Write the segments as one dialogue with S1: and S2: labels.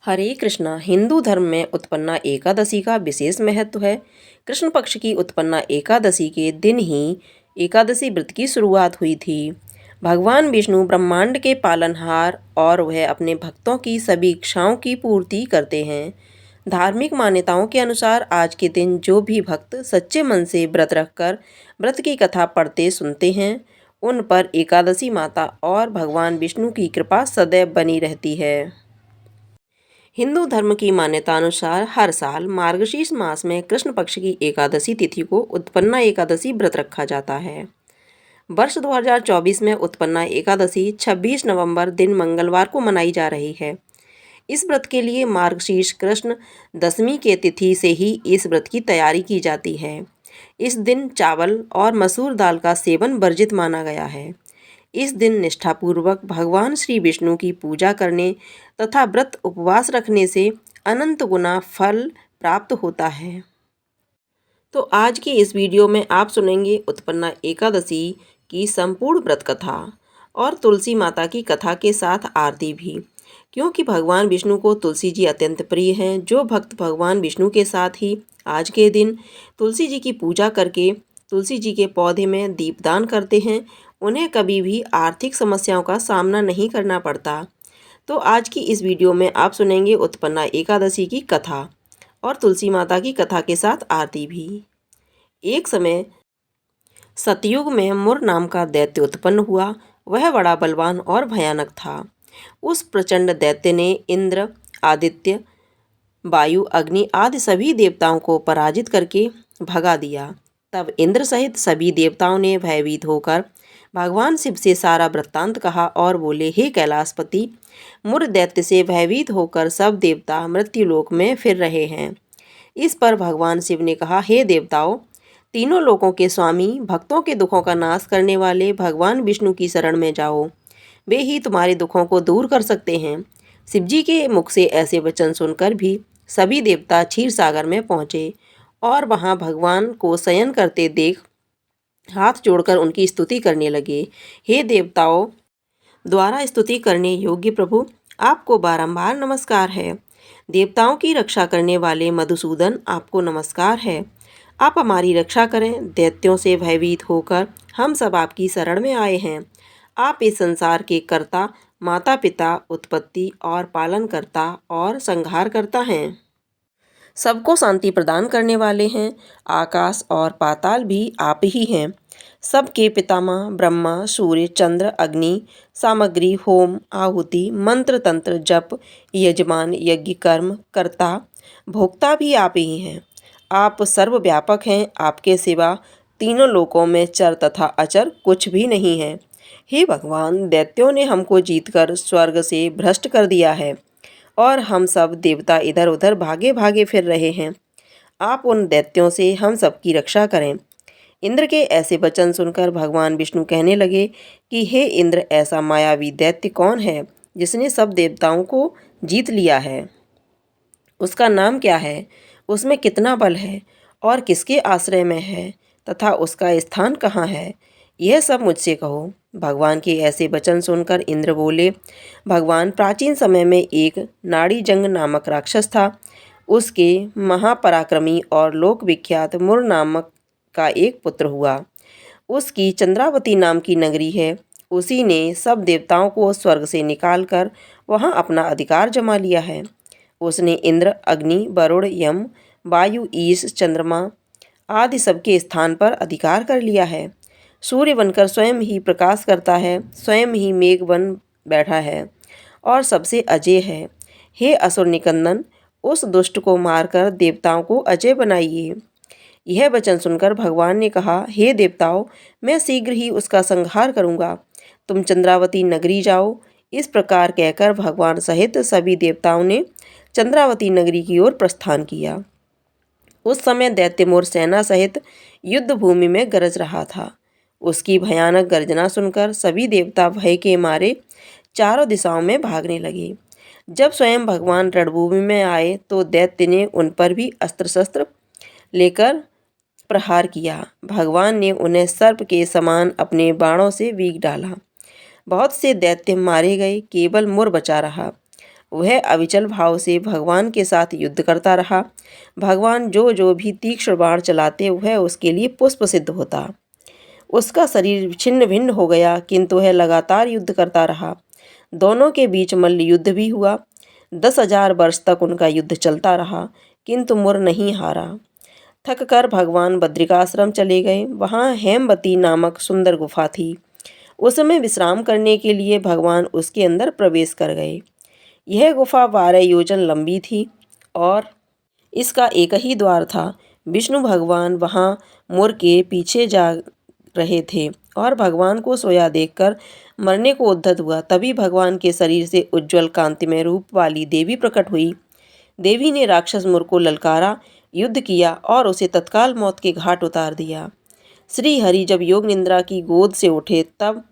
S1: हरे कृष्णा हिंदू धर्म में उत्पन्ना एकादशी का विशेष महत्व है। कृष्ण पक्ष की उत्पन्ना एकादशी के दिन ही एकादशी व्रत की शुरुआत हुई थी। भगवान विष्णु ब्रह्मांड के पालनहार और वह अपने भक्तों की सभी इच्छाओं की पूर्ति करते हैं। धार्मिक मान्यताओं के अनुसार आज के दिन जो भी भक्त सच्चे मन से व्रत रखकर व्रत की कथा पढ़ते सुनते हैं, उन पर एकादशी माता और भगवान विष्णु की कृपा सदैव बनी रहती है। हिंदू धर्म की मान्यता अनुसार हर साल मार्गशीर्ष मास में कृष्ण पक्ष की एकादशी तिथि को उत्पन्ना एकादशी व्रत रखा जाता है। वर्ष 2024 में उत्पन्ना एकादशी 26 नवंबर दिन मंगलवार को मनाई जा रही है। इस व्रत के लिए मार्गशीर्ष कृष्ण दशमी के तिथि से ही इस व्रत की तैयारी की जाती है। इस दिन चावल और मसूर दाल का सेवन वर्जित माना गया है। इस दिन निष्ठापूर्वक भगवान श्री विष्णु की पूजा करने तथा व्रत उपवास रखने से अनंत गुना फल प्राप्त होता है। तो आज की इस वीडियो में आप सुनेंगे उत्पन्ना एकादशी की संपूर्ण व्रत कथा और तुलसी माता की कथा के साथ आरती भी, क्योंकि भगवान विष्णु को तुलसी जी अत्यंत प्रिय हैं। जो भक्त भगवान विष्णु के साथ ही आज के दिन तुलसी जी की पूजा करके तुलसी जी के पौधे में दीपदान करते हैं, उन्हें कभी भी आर्थिक समस्याओं का सामना नहीं करना पड़ता। तो आज की इस वीडियो में आप सुनेंगे उत्पन्ना एकादशी की कथा और तुलसी माता की कथा के साथ आरती भी। एक समय सतयुग में मुर नाम का दैत्य उत्पन्न हुआ। वह बड़ा बलवान और भयानक था। उस प्रचंड दैत्य ने इंद्र, आदित्य, वायु, अग्नि आदि सभी देवताओं को पराजित करके भगा दिया। तब इंद्र सहित सभी देवताओं ने भयभीत होकर भगवान शिव से सारा वृत्तांत कहा और बोले, हे कैलाशपति, मुर दैत्य से भयभीत होकर सब देवता मृत्युलोक में फिर रहे हैं। इस पर भगवान शिव ने कहा, हे देवताओं, तीनों लोकों के स्वामी, भक्तों के दुखों का नाश करने वाले भगवान विष्णु की शरण में जाओ, वे ही तुम्हारे दुखों को दूर कर सकते हैं। शिवजी के मुख से ऐसे वचन सुनकर भी सभी देवता क्षीर सागर में पहुँचे और वहाँ भगवान को शयन करते देख हाथ जोड़कर उनकी स्तुति करने लगे। हे देवताओं द्वारा स्तुति करने योग्य प्रभु, आपको बारंबार नमस्कार है। देवताओं की रक्षा करने वाले मधुसूदन, आपको नमस्कार है। आप हमारी रक्षा करें। दैत्यों से भयभीत होकर हम सब आपकी शरण में आए हैं। आप इस संसार के कर्ता, माता पिता, उत्पत्ति और पालन करता और संहार करता हैं। सबको शांति प्रदान करने वाले हैं। आकाश और पाताल भी आप ही हैं। सबके पितामह ब्रह्मा, सूर्य, चंद्र, अग्नि, सामग्री, होम, आहुति, मंत्र, तंत्र, जप, यजमान, यज्ञ, कर्म, कर्ता, भोक्ता भी आप ही हैं। आप सर्वव्यापक हैं। आपके सिवा तीनों लोकों में चर तथा अचर कुछ भी नहीं है। हे भगवान, दैत्यों ने हमको जीतकर स्वर्ग से भ्रष्ट कर दिया है और हम सब देवता इधर उधर भागे भागे फिर रहे हैं। आप उन दैत्यों से हम सबकी रक्षा करें। इंद्र के ऐसे वचन सुनकर भगवान विष्णु कहने लगे कि हे इंद्र, ऐसा मायावी दैत्य कौन है जिसने सब देवताओं को जीत लिया है? उसका नाम क्या है? उसमें कितना बल है और किसके आश्रय में है तथा उसका स्थान कहाँ है? यह सब मुझसे कहो। भगवान के ऐसे वचन सुनकर इंद्र बोले, भगवान, प्राचीन समय में एक नाड़ीजंग नामक राक्षस था। उसके महापराक्रमी और लोक विख्यात मुर नामक का एक पुत्र हुआ। उसकी चंद्रावती नाम की नगरी है। उसी ने सब देवताओं को स्वर्ग से निकालकर वहां अपना अधिकार जमा लिया है। उसने इंद्र, अग्नि, वरुण, यम, वायु, ईश, चंद्रमा आदि सबके स्थान पर अधिकार कर लिया है। सूर्य बनकर स्वयं ही प्रकाश करता है, स्वयं ही मेघ बन बैठा है और सबसे अजय है। हे असुर निकंदन, उस दुष्ट को मारकर देवताओं को अजय बनाइए। यह वचन सुनकर भगवान ने कहा, हे देवताओं, मैं शीघ्र ही उसका संहार करूंगा। तुम चंद्रावती नगरी जाओ। इस प्रकार कहकर भगवान सहित सभी देवताओं ने चंद्रावती नगरी की ओर प्रस्थान किया। उस समय दैत्यमुर सेना सहित युद्ध भूमि में गरज रहा था। उसकी भयानक गर्जना सुनकर सभी देवता भय के मारे चारों दिशाओं में भागने लगे। जब स्वयं भगवान रणभूमि में आए तो दैत्य ने उन पर भी अस्त्र शस्त्र लेकर प्रहार किया। भगवान ने उन्हें सर्प के समान अपने बाणों से बीग डाला। बहुत से दैत्य मारे गए, केवल मुर बचा रहा। वह अविचल भाव से भगवान के साथ युद्ध करता रहा। भगवान जो जो भी तीक्ष्ण बाण चलाते वह उसके लिए पुष्प सिद्ध होता। उसका शरीर छिन्न भिन्न हो गया, किंतु वह लगातार युद्ध करता रहा। दोनों के बीच मल्ल युद्ध भी हुआ। 10,000 वर्ष तक उनका युद्ध चलता रहा, किंतु मुर नहीं हारा। थक कर भगवान बद्रिकाश्रम चले गए। वहाँ हेमवती नामक सुंदर गुफा थी। उसमें विश्राम करने के लिए भगवान उसके अंदर प्रवेश कर गए। यह गुफा 12 योजन लंबी थी और इसका एक ही द्वार था। विष्णु भगवान वहाँ मोर के पीछे जा रहे थे और भगवान को सोया देखकर मरने को उद्यत हुआ। तभी भगवान के शरीर से उज्ज्वल कांतिमय रूप वाली देवी प्रकट हुई। देवी ने राक्षस मुर को ललकारा, युद्ध किया और उसे तत्काल मौत के घाट उतार दिया। श्री हरि जब योग निद्रा की गोद से उठे तब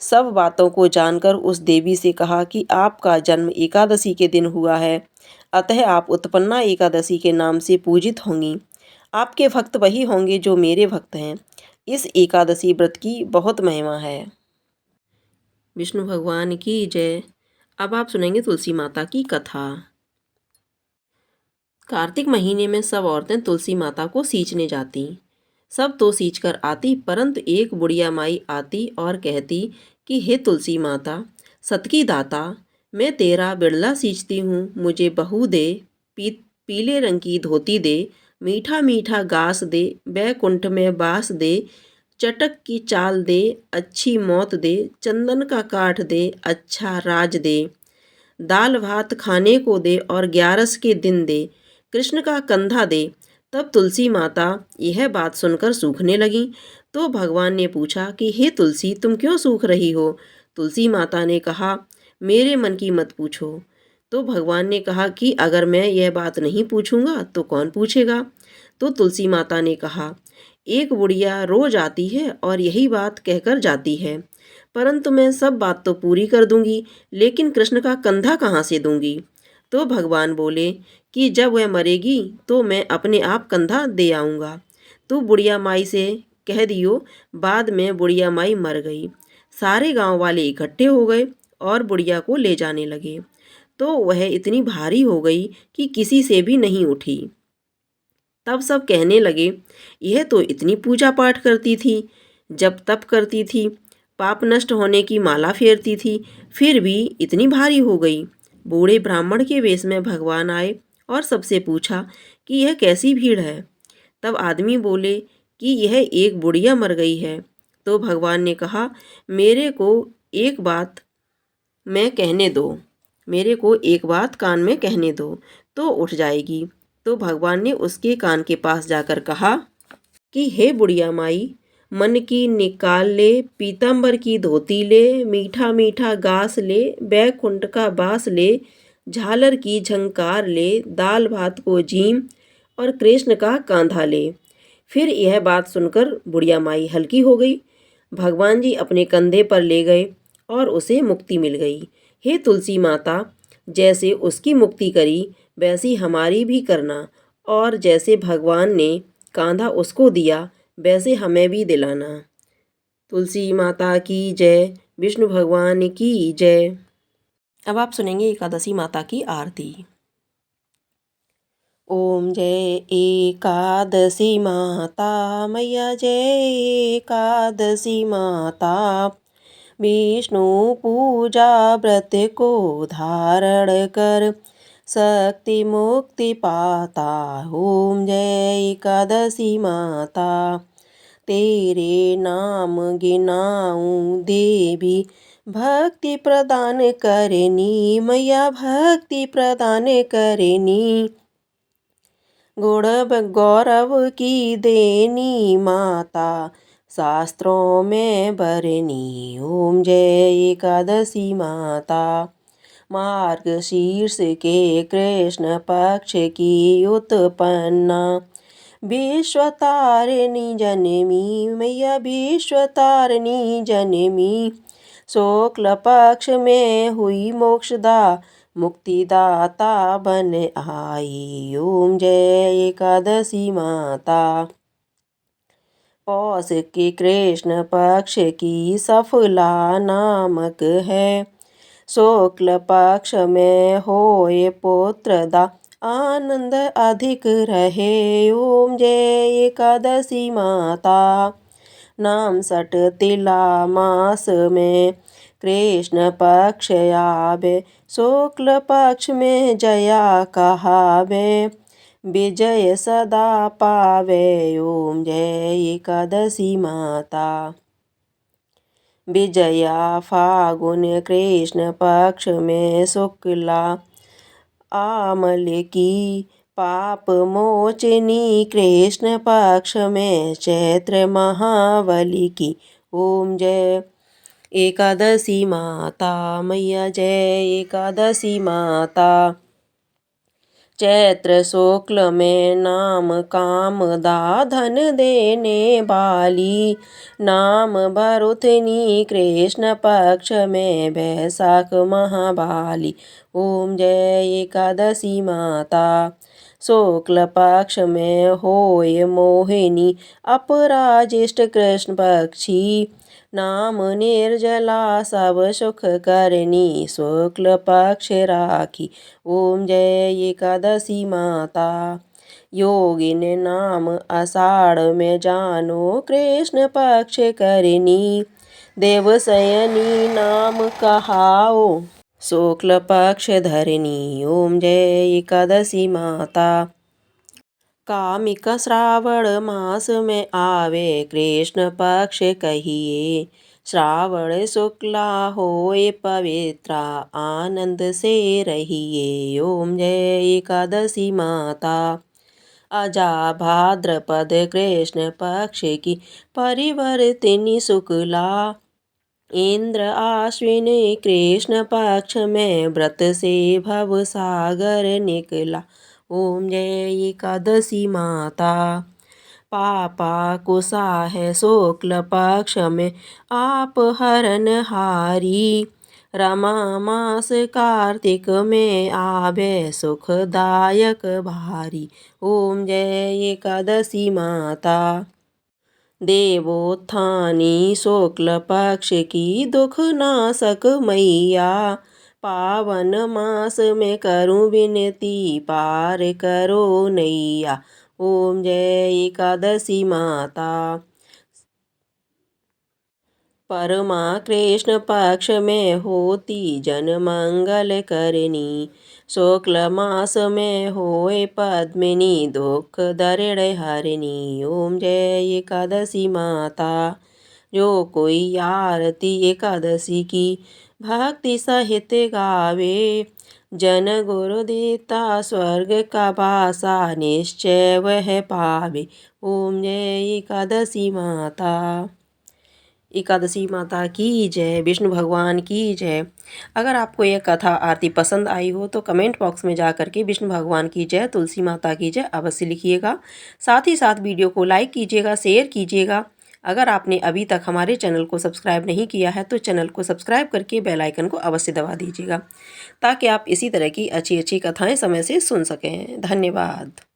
S1: सब बातों को जानकर उस देवी से कहा कि आपका जन्म एकादशी के दिन हुआ है, अतः आप उत्पन्ना एकादशी के नाम से पूजित होंगी। आपके भक्त वही होंगे जो मेरे भक्त हैं। इस एकादशी व्रत की बहुत महिमा है। विष्णु भगवान की जय। अब आप सुनेंगे तुलसी माता की कथा। कार्तिक महीने में सब औरतें तुलसी माता को सींचने जाती। सब तो सींच कर आती, परंतु एक बुढ़िया माई आती और कहती कि हे तुलसी माता, सत की दाता, मैं तेरा बिड़ला सींचती हूँ, मुझे बहू दे, पीले रंग की धोती दे, मीठा मीठा घास दे, बैकुंठ में बास दे, चटक की चाल दे, अच्छी मौत दे, चंदन का काठ दे, अच्छा राज दे, दाल भात खाने को दे और 11 के दिन दे, कृष्ण का कंधा दे। तब तुलसी माता यह बात सुनकर सूखने लगी। तो भगवान ने पूछा कि हे तुलसी, तुम क्यों सूख रही हो? तुलसी माता ने कहा, मेरे मन की मत पूछो। तो भगवान ने कहा कि अगर मैं यह बात नहीं पूछूंगा तो कौन पूछेगा? तो तुलसी माता ने कहा, एक बुढ़िया रोज आती है और यही बात कहकर जाती है, परंतु मैं सब बात तो पूरी कर दूंगी, लेकिन कृष्ण का कंधा कहाँ से दूंगी? तो भगवान बोले कि जब वह मरेगी तो मैं अपने आप कंधा दे आऊँगा। तो बुढ़िया माई से कह दियो। बाद में बुढ़िया माई मर गई। सारे गांव वाले इकट्ठे हो गए और बुढ़िया को ले जाने लगे। तो वह इतनी भारी हो गई कि किसी से भी नहीं उठी। तब सब कहने लगे, यह तो इतनी पूजा पाठ करती थी, जब तप करती थी, पाप नष्ट होने की माला फेरती थी, फिर भी इतनी भारी हो गई। बूढ़े ब्राह्मण के वेश में भगवान आए और सबसे पूछा कि यह कैसी भीड़ है? तब आदमी बोले कि यह एक बुढ़िया मर गई है। तो भगवान ने कहा, मेरे को एक बात मैं कहने दो, मेरे को एक बात कान में कहने दो तो उठ जाएगी। तो भगवान ने उसके कान के पास जाकर कहा कि हे बुढ़िया माई, मन की निकाल ले, पीताम्बर की धोती ले, मीठा मीठा घास ले, बैकुंठ का बास ले, झालर की झंकार ले, दाल भात को जीम और कृष्ण का कांधा ले। फिर यह बात सुनकर बुढ़िया माई हल्की हो गई। भगवान जी अपने कंधे पर ले गए और उसे मुक्ति मिल गई। हे तुलसी माता, जैसे उसकी मुक्ति करी वैसी हमारी भी करना, और जैसे भगवान ने कांधा उसको दिया वैसे हमें भी दिलाना। तुलसी माता की जय। विष्णु भगवान की जय। अब आप सुनेंगे एकादशी माता की आरती। ओम जय एकादशी माता मैया, जय एकादशी माता। विष्णु पूजा व्रत को धारण कर शक्ति मुक्ति पाता। ओम जय एकादशी माता। तेरे नाम गिनाऊं देवी, भक्ति प्रदान करनी मैया, भक्ति प्रदान करनी। गुण गौरव की देनी माता, शास्त्रों में बरनी। ओम जय एकादशी माता। मार्गशीर्ष के कृष्ण पक्ष की उत्पन्ना, विश्वतारिणी जनमी मैया, विश्वतारिणी जनमी। शुक्ल पक्ष में हुई मोक्षदा, मुक्तिदाता बन आई। ओम जय एकादशी माता। पौष के कृष्ण पक्ष की सफला नामक है, शुक्ल पक्ष में होए पुत्रदा आनंद अधिक रहे। ओम जय एकादशी माता। नाम सट तिला मास में कृष्ण पक्ष आवे। शुक्ल पक्ष में जया कहावे। विजय सदा पावे। ओम जय एकादशी माता। विजया फागुन कृष्ण पक्ष में शुक्ला आमल की। पाप मोचनी कृष्ण पक्ष में चैत्र महाबली की। ओम जय एकादशी माता। मैया जय एकादशी माता। चैत्र शुक्ल में नाम कामदा धन देने वाली। नाम भरुथनी कृष्ण पक्ष में बैसाख महाबाली। ओम जय एकादशी माता। शुक्ल पक्ष में होए मोहिनी अपराजिष्ट कृष्ण पक्षी। नाम निर्जला सब सुख करनी शुक्ल पक्ष राखी। ओम जय एकादशी माता। योगिन नाम आषाढ़ में जानो कृष्ण पक्ष करनी। देवशयनी नाम कहाओ शुक्ल पक्ष धरनी। ओम जय एकादशी माता। कामिक श्रावण मास में आवे कृष्ण पक्ष कहिए। श्रावण शुक्ला होए पवित्रा आनंद से रहिए। ओम जय एकादशी माता। अजा भाद्रपद कृष्ण पक्ष की परिवर्तिनी शुक्ला। इंद्र आश्विन कृष्ण पक्ष में व्रत से भव सागर निकला। ओम जय एकादशी माता। पापा कुशा है शुक्ल पक्ष में आप हरन हारी। रमा मास कार्तिक में आवे सुखदायक भारी। ओम जय एकादशी माता। देवोत्थानी शुक्ल पक्ष की दुख नाशक मैया। पावन मास में करूं विनती पार करो नैया। ओम जय एकादशी माता। परमा कृष्ण पक्ष में होती जन मंगल करनी। शुक्ल मास में होए पद्मिनी दुख दरिद्र हरिणी। ओम जय एकादशी माता। जो कोई आरती एकादशी की भक्ति सहित गावे। जन गुरु देता स्वर्ग का वासा निश्चय वह पावे। ओम जय एकादशी माता। एकादशी माता की जय। विष्णु भगवान की जय। अगर आपको यह कथा आरती पसंद आई हो तो कमेंट बॉक्स में जा करके विष्णु भगवान की जय, तुलसी माता की जय अवश्य लिखिएगा। साथ ही साथ वीडियो को लाइक कीजिएगा, शेयर कीजिएगा। अगर आपने अभी तक हमारे चैनल को सब्सक्राइब नहीं किया है तो चैनल को सब्सक्राइब करके बेल आइकन को अवश्य दबा दीजिएगा ताकि आप इसी तरह की अच्छी अच्छी कथाएँ समय से सुन सकें। धन्यवाद।